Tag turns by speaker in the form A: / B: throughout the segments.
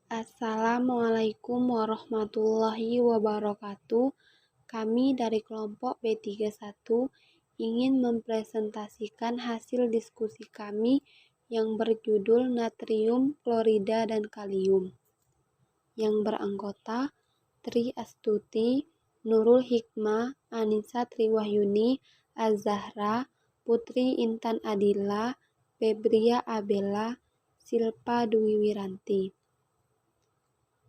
A: Assalamualaikum warahmatullahi wabarakatuh. Kami dari kelompok B31 ingin mempresentasikan hasil diskusi kami yang berjudul Natrium, Klorida, dan Kalium, yang beranggota Tri Astuti, Nurul Hikmah, Anissa Triwahyuni, Az-Zahra, Putri Intan Adila, Febria Abela, Silpa Dwi Wiranti.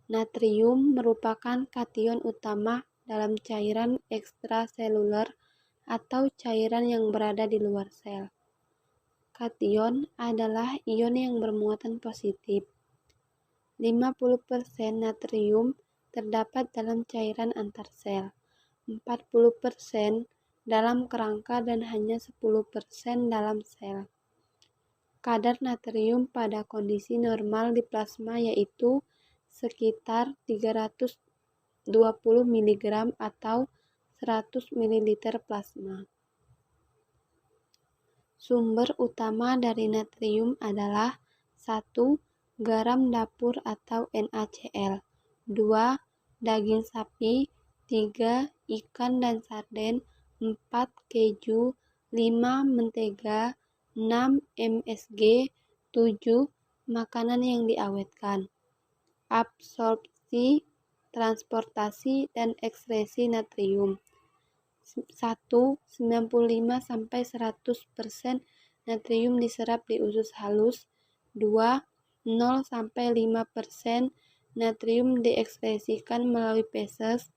A: Natrium merupakan kation utama dalam cairan ekstraseluler atau cairan yang berada di luar sel. Kation adalah ion yang bermuatan positif. 50% natrium terdapat dalam cairan antarsel, 40% dalam kerangka dan hanya 10% dalam sel. Kadar natrium pada kondisi normal di plasma yaitu sekitar 320 mg atau 100 ml plasma. Sumber utama dari natrium adalah 1. Garam dapur atau NaCl, 2. Daging sapi, 3. Ikan dan sarden, 4. Keju, 5. Mentega, 6. MSG, 7. Makanan yang diawetkan. Absorpsi, transportasi, dan ekskresi natrium. 1. 95-100% natrium diserap di usus halus. 2. 0-5% natrium diekskresikan melalui feses.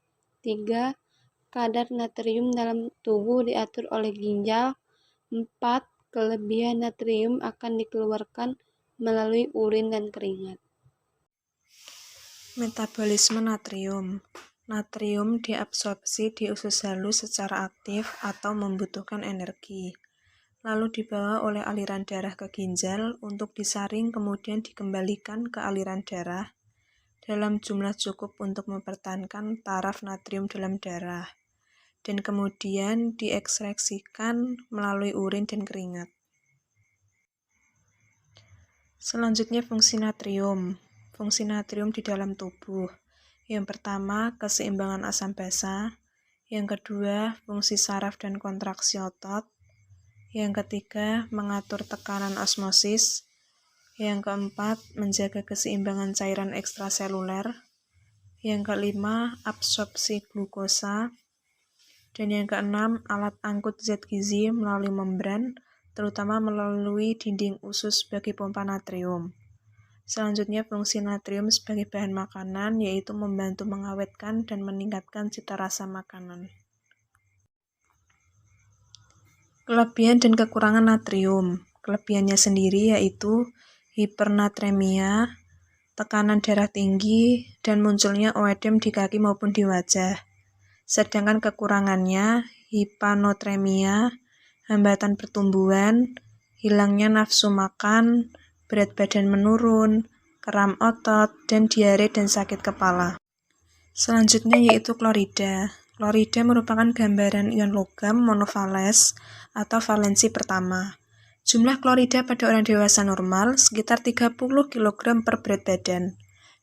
A: 3. Kadar natrium dalam tubuh diatur oleh ginjal. 4. Kelebihan natrium akan dikeluarkan melalui urin dan keringat.
B: Metabolisme natrium. Natrium diabsorpsi di usus halus secara aktif atau membutuhkan energi, lalu dibawa oleh aliran darah ke ginjal untuk disaring kemudian dikembalikan ke aliran darah dalam jumlah cukup untuk mempertahankan taraf natrium dalam darah, dan kemudian diekstraksikan melalui urin dan keringat. Selanjutnya fungsi natrium. Fungsi natrium di dalam tubuh. Yang pertama, keseimbangan asam basa. Yang kedua, fungsi saraf dan kontraksi otot. Yang ketiga, mengatur tekanan osmosis. Yang keempat, menjaga keseimbangan cairan ekstraseluler. Yang kelima, absorpsi glukosa. Dan yang keenam, alat angkut zat gizi melalui membran, terutama melalui dinding usus sebagai pompa natrium. Selanjutnya, fungsi natrium sebagai bahan makanan yaitu membantu mengawetkan dan meningkatkan cita rasa makanan. Kelebihan dan kekurangan natrium. Kelebihannya sendiri yaitu hipernatremia, tekanan darah tinggi, dan munculnya oedem di kaki maupun di wajah. Sedangkan kekurangannya hipanotremia, hambatan pertumbuhan, hilangnya nafsu makan, berat badan menurun, kram otot, dan diare dan sakit kepala. Selanjutnya yaitu klorida. Klorida merupakan gambaran ion logam monofales atau valensi pertama. Jumlah klorida pada orang dewasa normal sekitar 30 kg per berat badan.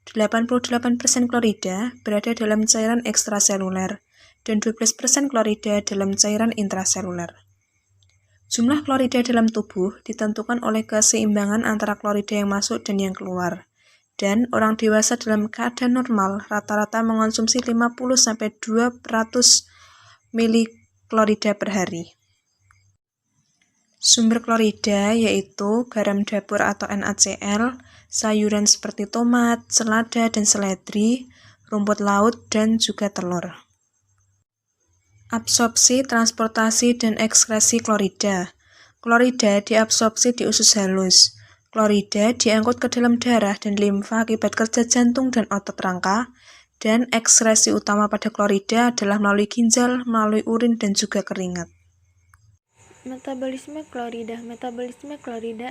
B: 88% klorida berada dalam cairan ekstraseluler dan 12% klorida dalam cairan intraseluler. Jumlah klorida dalam tubuh ditentukan oleh keseimbangan antara klorida yang masuk dan yang keluar. Dan orang dewasa dalam keadaan normal rata-rata mengonsumsi 50-200 ml klorida per hari. Sumber klorida yaitu garam dapur atau NaCl, sayuran seperti tomat, selada, dan seledri, rumput laut, dan juga telur. Absorpsi, transportasi, dan ekskresi klorida. Klorida diabsorpsi di usus halus. Klorida diangkut ke dalam darah dan limfa akibat kerja jantung dan otot rangka, dan ekskresi utama pada klorida adalah melalui ginjal, melalui urin, dan juga keringat.
A: Metabolisme klorida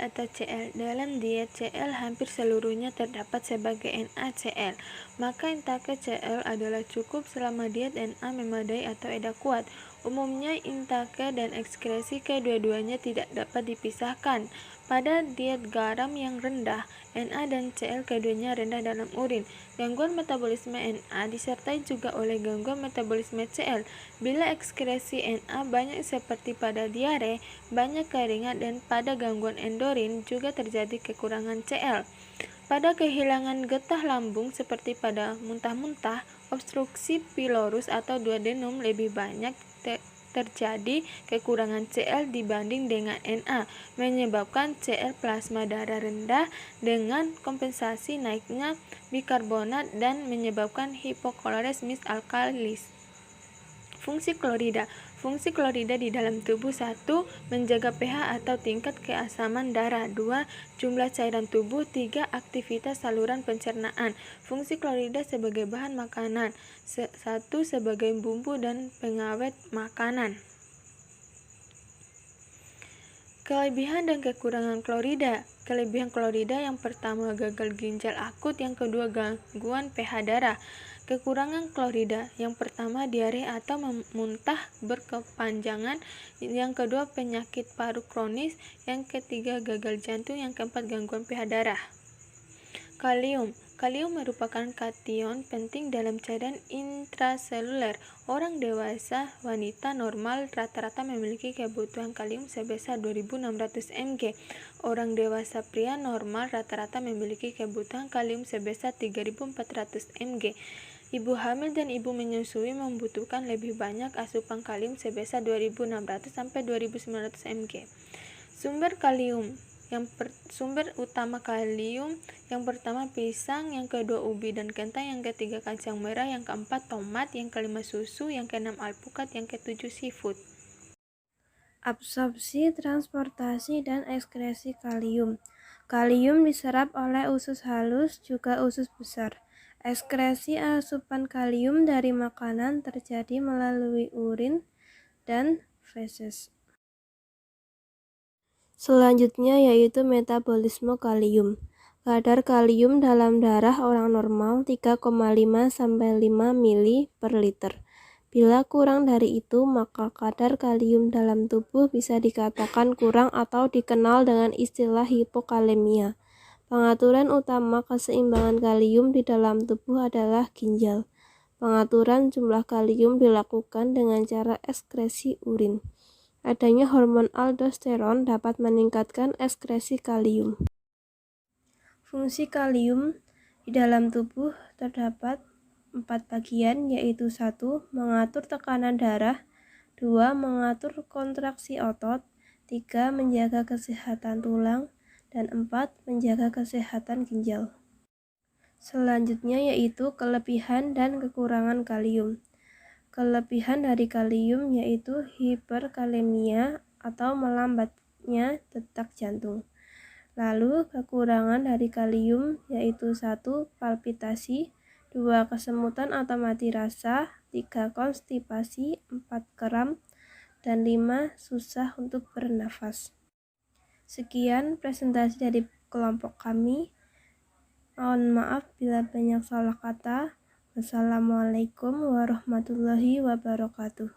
A: atau Cl. Dalam diet Cl hampir seluruhnya terdapat sebagai NaCl. Maka intake Cl adalah cukup selama diet Na memadai atau EDA kuat. Umumnya intake dan ekskresi kedua-duanya tidak dapat dipisahkan. Pada diet garam yang rendah, Na dan Cl keduanya rendah dalam urin. Gangguan metabolisme Na disertai juga oleh gangguan metabolisme Cl. Bila ekskresi Na banyak seperti pada diare, banyak keringat, dan pada gangguan endorin juga terjadi kekurangan Cl. Pada kehilangan getah lambung seperti pada muntah-muntah, obstruksi pylorus atau duodenum lebih banyak terjadi kekurangan Cl dibanding dengan Na, menyebabkan Cl plasma darah rendah dengan kompensasi naiknya bikarbonat dan menyebabkan hipokloresis alkalis. Fungsi klorida. Fungsi klorida di dalam tubuh: 1. Menjaga pH atau tingkat keasaman darah. 2. Jumlah cairan tubuh. 3. Aktivitas saluran pencernaan. Fungsi klorida sebagai bahan makanan. 1. Sebagai bumbu dan pengawet makanan. Kelebihan dan kekurangan klorida. Kelebihan klorida: yang pertama, gagal ginjal akut. Yang kedua, gangguan pH darah. Kekurangan klorida: yang pertama, diare atau muntah berkepanjangan. Yang kedua, penyakit paru kronis. Yang ketiga, gagal jantung. Yang keempat, gangguan pH darah. Kalium. Kalium merupakan kation penting dalam cairan intraseluler. Orang dewasa wanita normal rata-rata memiliki kebutuhan kalium sebesar 2.600 mg. Orang dewasa pria normal rata-rata memiliki kebutuhan kalium sebesar 3.400 mg. Ibu hamil dan ibu menyusui membutuhkan lebih banyak asupan kalium sebesar 2.600 sampai 2.900 mg. Sumber kalium. Sumber utama kalium: yang pertama, pisang. Yang kedua, ubi dan kentang. Yang ketiga, kacang merah. Yang keempat, tomat. Yang kelima, susu. Yang keenam, alpukat. Yang ketujuh, seafood.
C: Absorpsi, transportasi, dan ekskresi kalium. Kalium diserap oleh usus halus, juga usus besar. Ekskresi asupan kalium dari makanan terjadi melalui urin dan feses. Selanjutnya yaitu metabolisme kalium. Kadar kalium dalam darah orang normal 3,5 sampai 5 mili per liter. Bila kurang dari itu, maka kadar kalium dalam tubuh bisa dikatakan kurang atau dikenal dengan istilah hipokalemia. Pengaturan utama keseimbangan kalium di dalam tubuh adalah ginjal. Pengaturan jumlah kalium dilakukan dengan cara ekskresi urin. Adanya hormon aldosteron dapat meningkatkan ekskresi kalium. Fungsi kalium di dalam tubuh terdapat 4 bagian, yaitu 1. Mengatur tekanan darah. 2. Mengatur kontraksi otot. 3. Menjaga kesehatan tulang. Dan 4. Menjaga kesehatan ginjal. Selanjutnya yaitu kelebihan dan kekurangan kalium. Kelebihan dari kalium yaitu hiperkalemia atau melambatnya detak jantung. Lalu kekurangan dari kalium yaitu 1. Palpitasi, 2. Kesemutan atau mati rasa, 3. Konstipasi, 4. Kram, dan 5. Susah untuk bernafas. Sekian presentasi dari kelompok kami. Mohon maaf bila banyak salah kata. Wassalamualaikum warahmatullahi wabarakatuh.